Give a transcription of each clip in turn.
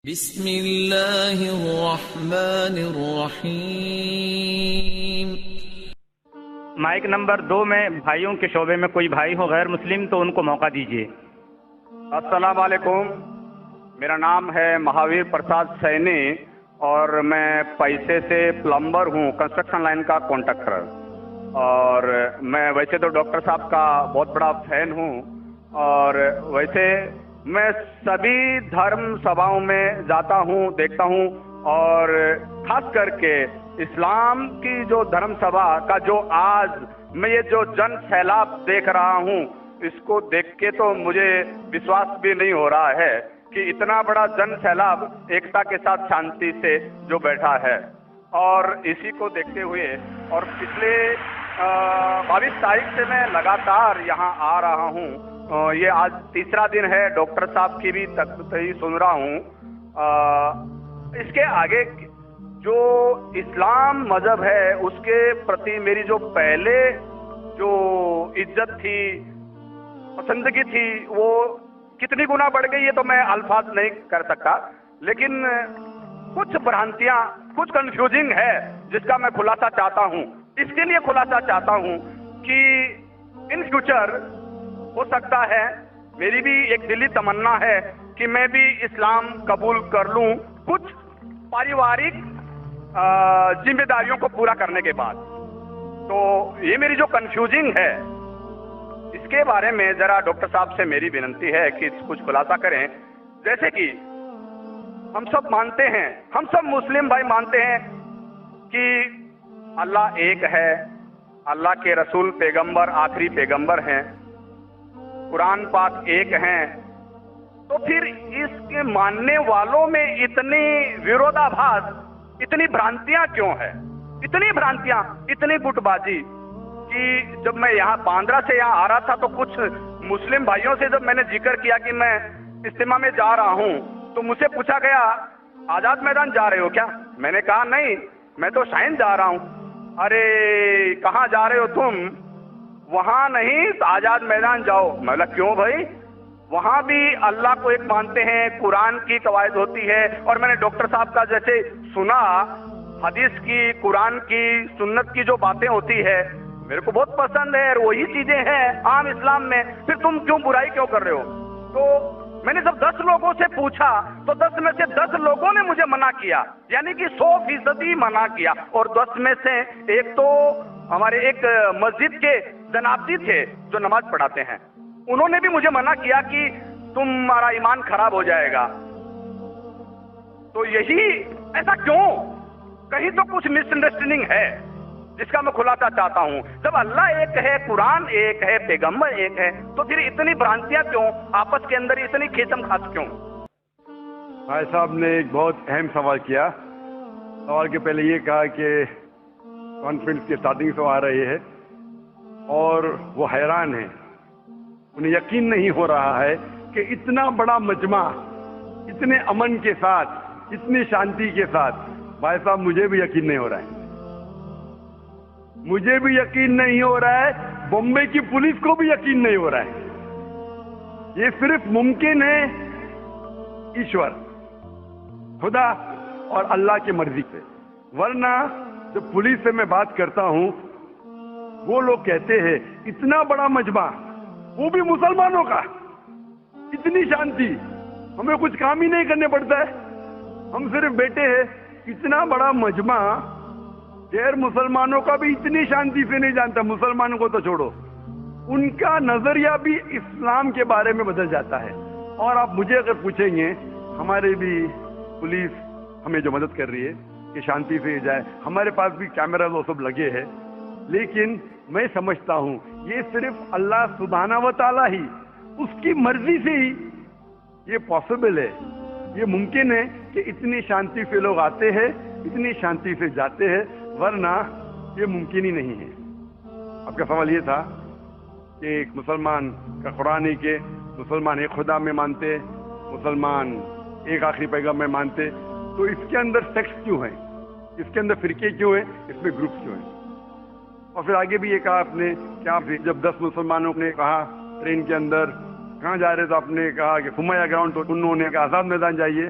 بسم اللہ الرحمن الرحیم۔ مائک نمبر 2 میں بھائیوں کے شعبے میں کوئی بھائی ہو غیر مسلم تو ان کو موقع دیجیے۔ السلام علیکم، میرا نام ہے مہاویر پرساد سینی اور میں پیسے سے پلمبر ہوں، کنسٹرکشن لائن کا کانٹریکٹر، اور میں ویسے تو ڈاکٹر صاحب کا بہت بڑا فین ہوں، اور ویسے میں سبھی دھرم سبھاؤں میں جاتا ہوں، دیکھتا ہوں، اور خاص کر کے اسلام کی جو دھرم سبھا کا جو آج میں یہ جو جن سیلاب دیکھ رہا ہوں، اس کو دیکھ کے تو مجھے وشواس بھی نہیں ہو رہا ہے کہ اتنا بڑا جن سیلاب ایکتا کے ساتھ شانتی سے جو بیٹھا ہے۔ اور اسی کو دیکھتے ہوئے اور پچھلے 22 تاریخ سے میں لگاتار یہاں آ رہا ہوں، یہ آج تیسرا دن ہے، ڈاکٹر صاحب کی بھی تقریر سن رہا ہوں۔ اس کے آگے جو اسلام مذہب ہے اس کے پرتی میری جو پہلے جو عزت تھی، پسندگی تھی، وہ کتنی گنا بڑھ گئی ہے تو میں الفاظ نہیں کر سکتا، لیکن کچھ بھرانتیاں، کچھ کنفیوزنگ ہے جس کا میں خلاصہ چاہتا ہوں۔ اس کے لیے خلاصہ چاہتا ہوں کہ ان فیوچر ہو سکتا ہے، میری بھی ایک دلی تمنا ہے کہ میں بھی اسلام قبول کر لوں کچھ پاریوارک ذمہ داریوں کو پورا کرنے کے بعد۔ تو یہ میری جو کنفیوزنگ ہے اس کے بارے میں ذرا ڈاکٹر صاحب سے میری ونتی ہے کہ کچھ خلاصہ کریں۔ جیسے کہ ہم سب مانتے ہیں، ہم سب مسلم بھائی مانتے ہیں کہ اللہ ایک ہے، اللہ کے رسول پیغمبر آخری پیغمبر ہیں، قرآن پاک ایک ہیں، تو پھر اس کے ماننے والوں میں اتنی ویرودابھاس، اتنی بھرانتیاں کیوں ہے؟ اتنی بھرانتیاں، اتنی گٹ بازی کہ جب میں یہاں باندرا سے یہاں آ رہا تھا تو کچھ مسلم بھائیوں سے جب میں نے ذکر کیا کہ میں اجتماع میں جا رہا ہوں تو مجھ سے پوچھا گیا آزاد میدان جا رہے ہو کیا؟ میں نے کہا نہیں، میں تو شائن جا رہا ہوں۔ ارے کہاں جا رہے ہو تم؟ وہاں نہیں، آزاد میدان جاؤ۔ میں بولا کیوں بھائی؟ وہاں بھی اللہ کو ایک مانتے ہیں، قرآن کی قواعد ہوتی ہے، اور میں نے ڈاکٹر صاحب کا جیسے سنا، حدیث کی، قرآن کی، سنت کی جو باتیں ہوتی ہے میرے کو بہت پسند ہے، اور وہی چیزیں ہیں عام اسلام میں، پھر تم کیوں برائی کیوں کر رہے ہو؟ تو میں نے جب 10 لوگوں سے پوچھا تو 10 میں سے 10 لوگوں نے مجھے منع کیا، یعنی کہ 100% منع کیا، اور 10 میں سے ایک تو ہمارے ایک مسجد کے جناب جی تھے جو نماز پڑھاتے ہیں، انہوں نے بھی مجھے منع کیا کہ تمہارا ایمان خراب ہو جائے گا۔ تو یہی ایسا کیوں؟ کہیں تو کچھ مس انڈرسٹینڈنگ ہے جس کا میں خلاصہ چاہتا ہوں۔ جب اللہ ایک ہے، قرآن ایک ہے، پیغمبر ایک ہے، تو پھر اتنی برانتیاں کیوں؟ آپس کے اندر اتنی کھیچم خاص کیوں؟ بھائی صاحب نے ایک بہت اہم سوال کیا۔ سوال کے پہلے یہ کہا کہ کانفرنس کے اسٹارٹنگ سے آ رہے ہیں اور وہ حیران ہیں، انہیں یقین نہیں ہو رہا ہے کہ اتنا بڑا مجمع اتنے امن کے ساتھ، اتنی شانتی کے ساتھ۔ بھائی صاحب مجھے بھی یقین نہیں ہو رہا ہے، مجھے بھی یقین نہیں ہو رہا ہے، بمبئی کی پولیس کو بھی یقین نہیں ہو رہا ہے۔ یہ صرف ممکن ہے ایشور، خدا اور اللہ کی مرضی سے، ورنہ جب پولیس سے میں بات کرتا ہوں وہ لوگ کہتے ہیں اتنا بڑا مجمع، وہ بھی مسلمانوں کا، اتنی شانتی، ہمیں کچھ کام ہی نہیں کرنے پڑتا ہے، ہم صرف بیٹھے ہیں۔ اتنا بڑا مجمع غیر مسلمانوں کا بھی اتنی شانتی سے نہیں جانتا، مسلمانوں کو تو چھوڑو، ان کا نظریہ بھی اسلام کے بارے میں بدل جاتا ہے۔ اور آپ مجھے اگر پوچھیں گے، ہمارے بھی پولیس ہمیں جو مدد کر رہی ہے کہ شانتی سے جائے، ہمارے پاس بھی کیمرہ وہ سب لگے ہیں، لیکن میں سمجھتا ہوں یہ صرف اللہ سبحانہ و تعالیٰ ہی، اس کی مرضی سے ہی یہ پاسبل ہے، یہ ممکن ہے کہ اتنی شانتی سے لوگ آتے ہیں، اتنی شانتی سے جاتے ہیں، ورنہ یہ ممکن ہی نہیں ہے۔ آپ کا سوال یہ تھا کہ ایک مسلمان کا قرآن ہے کہ مسلمان ایک خدا میں مانتے، مسلمان ایک آخری پیغمبر میں مانتے، تو اس کے اندر سیکٹس کیوں ہیں، اس کے اندر فرقے کیوں ہیں، اس میں گروپس کیوں ہیں؟ اور پھر آگے بھی یہ کہا آپ نے کہ آپ جب 10 مسلمانوں نے کہا ٹرین کے اندر کہاں جا رہے تو آپ نے کہا کہ فمایا گراؤنڈ، تو انہوں نے کہا آزاد میدان جائیے۔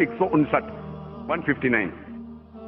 159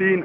3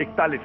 41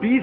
20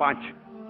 5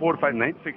4596,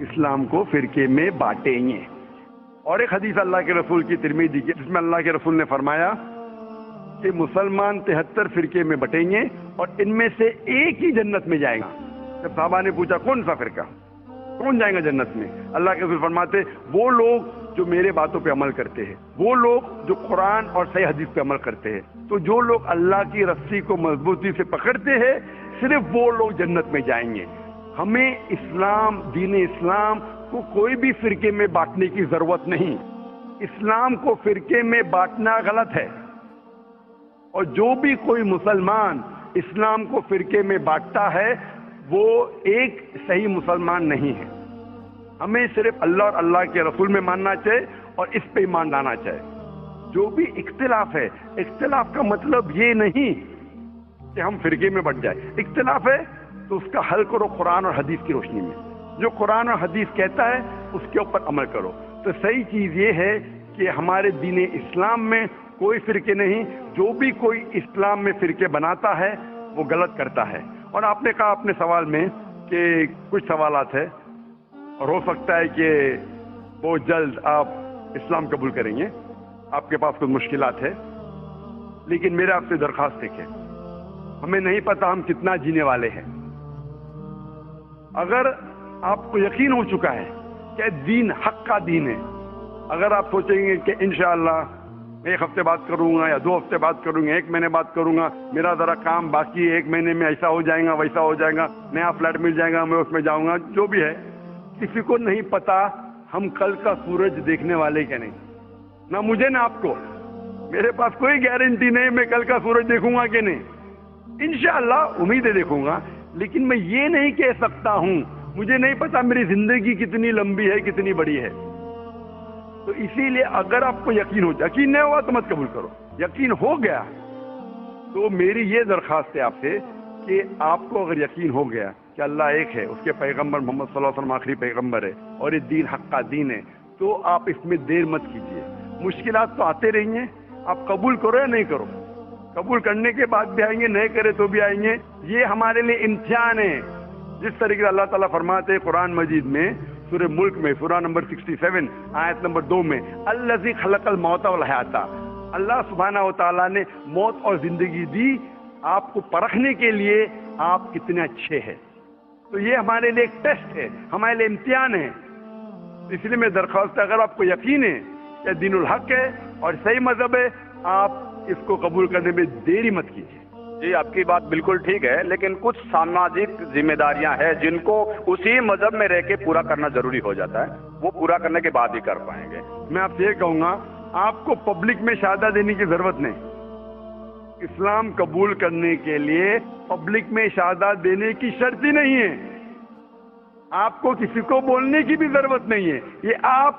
اسلام کو فرقے میں بانٹیں گے. اور ایک حدیث اللہ کے رسول کی ترمذی کی جس میں اللہ کے رسول نے فرمایا کہ مسلمان 73 فرقے میں بٹیں گے اور ان میں سے ایک ہی جنت میں جائے گا. جب صحابہ نے پوچھا کون سا فرقہ, کون جائیں گا جنت میں, اللہ کے رسول فرماتے وہ لوگ جو میرے باتوں پہ عمل کرتے ہیں, وہ لوگ جو قرآن اور صحیح حدیث پہ عمل کرتے ہیں. تو جو لوگ اللہ کی رسی کو مضبوطی سے پکڑتے ہیں صرف وہ لوگ جنت میں جائیں گے. ہمیں اسلام, دین اسلام کو کوئی بھی فرقے میں بانٹنے کی ضرورت نہیں. اسلام کو فرقے میں بانٹنا غلط ہے, اور جو بھی کوئی مسلمان اسلام کو فرقے میں بانٹتا ہے وہ ایک صحیح مسلمان نہیں ہے. ہمیں صرف اللہ اور اللہ کے رسول میں ماننا چاہیے اور اس پہ ایمان لانا چاہیے. جو بھی اختلاف ہے, اختلاف کا مطلب یہ نہیں کہ ہم فرقے میں بٹ جائیں. اختلاف ہے تو اس کا حل کرو قرآن اور حدیث کی روشنی میں. جو قرآن اور حدیث کہتا ہے اس کے اوپر عمل کرو. تو صحیح چیز یہ ہے کہ ہمارے دین اسلام میں کوئی فرقے نہیں. جو بھی کوئی اسلام میں فرقے بناتا ہے وہ غلط کرتا ہے. اور آپ نے کہا اپنے سوال میں کہ کچھ سوالات ہیں اور ہو سکتا ہے کہ بہت جلد آپ اسلام قبول کریں گے, آپ کے پاس کچھ مشکلات ہے, لیکن میرے آپ سے درخواست ہے کہ ہمیں نہیں پتا ہم کتنا جینے والے ہیں. اگر آپ کو یقین ہو چکا ہے کہ دین حق کا دین ہے, اگر آپ سوچیں گے کہ انشاءاللہ ایک ہفتے بعد کروں گا یا 2 ہفتے بعد کروں گا, 1 مہینے بعد کروں گا, میرا ذرا کام باقی ہے, 1 مہینے میں ایسا ہو جائے گا ویسا ہو جائے گا, نیا فلیٹ مل جائے گا میں اس میں جاؤں گا, جو بھی ہے, کسی کو نہیں پتا ہم کل کا سورج دیکھنے والے کیا نہیں. نہ مجھے نہ آپ کو, میرے پاس کوئی گارنٹی نہیں میں کل کا سورج دیکھوں گا کہ نہیں. انشاءاللہ امید ہے دیکھوں گا, لیکن میں یہ نہیں کہہ سکتا ہوں, مجھے نہیں پتا میری زندگی کتنی لمبی ہے کتنی بڑی ہے. تو اسی لیے اگر آپ کو یقین ہو, یقین نہیں ہوا تو مت قبول کرو. یقین ہو گیا تو میری یہ درخواست ہے آپ سے کہ آپ کو اگر یقین ہو گیا کہ اللہ ایک ہے, اس کے پیغمبر محمد صلی اللہ علیہ وسلم آخری پیغمبر ہے اور یہ دین حق کا دین ہے, تو آپ اس میں دیر مت کیجیے. مشکلات تو آتے رہیں گے, آپ قبول کرو یا نہیں کرو, قبول کرنے کے بعد بھی آئیں گے, نہیں کرے تو بھی آئیں گے. یہ ہمارے لیے امتحان ہے. جس طریقے سے اللہ تعالیٰ فرماتے ہیں قرآن مجید میں سورہ ملک میں سورہ نمبر 67 آیت نمبر 2 میں, الذی خلق الموت والحیات, اللہ سبحانہ و تعالیٰ نے موت اور زندگی دی آپ کو پرکھنے کے لیے آپ کتنے اچھے ہیں. تو یہ ہمارے لیے ایک ٹیسٹ ہے, ہمارے لیے امتحان ہے. اس لیے میں درخواست ہے اگر آپ کو یقین ہے کہ دین الحق ہے اور صحیح مذہب ہے, آپ اس کو قبول کرنے میں دیری مت کیجیے. جی آپ کی بات بالکل ٹھیک ہے, لیکن کچھ سماجک ذمہ داریاں ہیں جن کو اسی مذہب میں رہ کے پورا کرنا ضروری ہو جاتا ہے, وہ پورا کرنے کے بعد ہی کر پائیں گے. میں آپ سے یہ کہوں گا آپ کو پبلک میں شہادت دینے کی ضرورت نہیں. اسلام قبول کرنے کے لیے پبلک میں شہادت دینے کی شرط ہی نہیں ہے. آپ کو کسی کو بولنے کی بھی ضرورت نہیں ہے. یہ آپ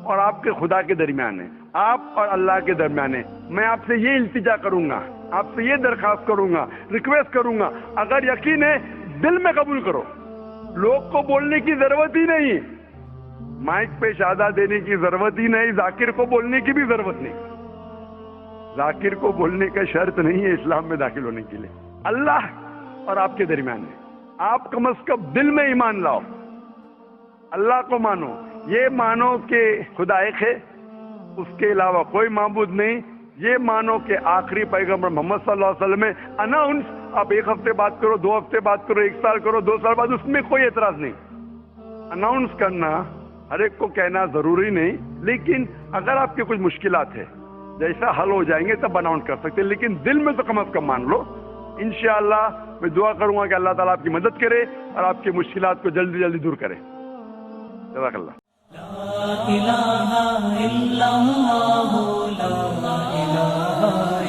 اور آپ کے خدا کے درمیان ہے, آپ اور اللہ کے درمیان ہے. میں آپ سے یہ التجا کروں گا, آپ سے یہ درخواست کروں گا, ریکویسٹ کروں گا, اگر یقین ہے دل میں قبول کرو. لوگ کو بولنے کی ضرورت ہی نہیں, مائک پہ شہادت دینے کی ضرورت ہی نہیں, ذاکر کو بولنے کی بھی ضرورت نہیں. ذاکر کو بولنے کا شرط نہیں ہے اسلام میں داخل ہونے کے لیے. اللہ اور آپ کے درمیان ہے. آپ کم از کم دل میں ایمان لاؤ, اللہ کو مانو, یہ مانو کہ خدا ایک ہے, اس کے علاوہ کوئی معبود نہیں. یہ مانو کہ آخری پیغمبر محمد صلی اللہ علیہ وسلم ہے. اناؤنس آپ 1 ہفتے بات کرو, 2 ہفتے بات کرو, 1 سال کرو, 2 سال بعد, اس میں کوئی اعتراض نہیں. اناؤنس کرنا ہر ایک کو کہنا ضروری نہیں, لیکن اگر آپ کے کچھ مشکلات ہے جیسا حل ہو جائیں گے تب اناؤنس کر سکتے, لیکن دل میں تو کم از کم مان لو. انشاءاللہ میں دعا کروں گا کہ اللہ تعالیٰ آپ کی مدد کرے اور آپ کی مشکلات کو جلدی جلدی دور کرے. جزاک اللہ. لا الہ الا اللہ, لا الہ